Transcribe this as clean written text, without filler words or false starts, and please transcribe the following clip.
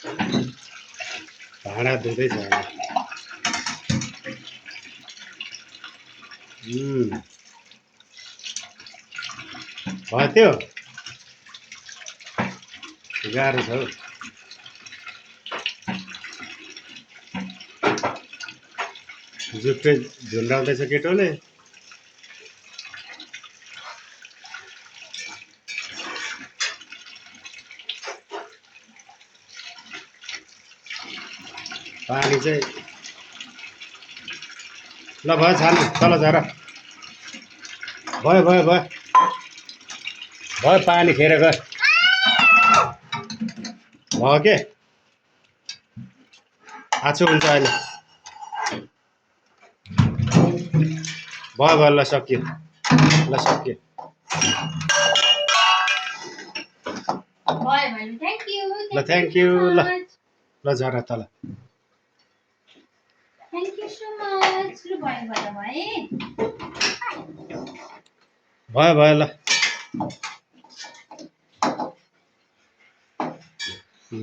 भाँडा धुँदैछ होला। भयो त्यो गाह्रो छ हौ। जुठे झुन्डाउँदैछ केटोले। पानी चाहिँ ल भयो छान्नु तल झर। भयो भयो भयो भयो पानी खेर गयो भयो के आछु हुन्छ अहिले। भयो भयो ल सक्यो ल सक्यो। ल थ्याङ्क यू ल ल झर तल। Thank you so much. Lu भयो भयो भयो ल ल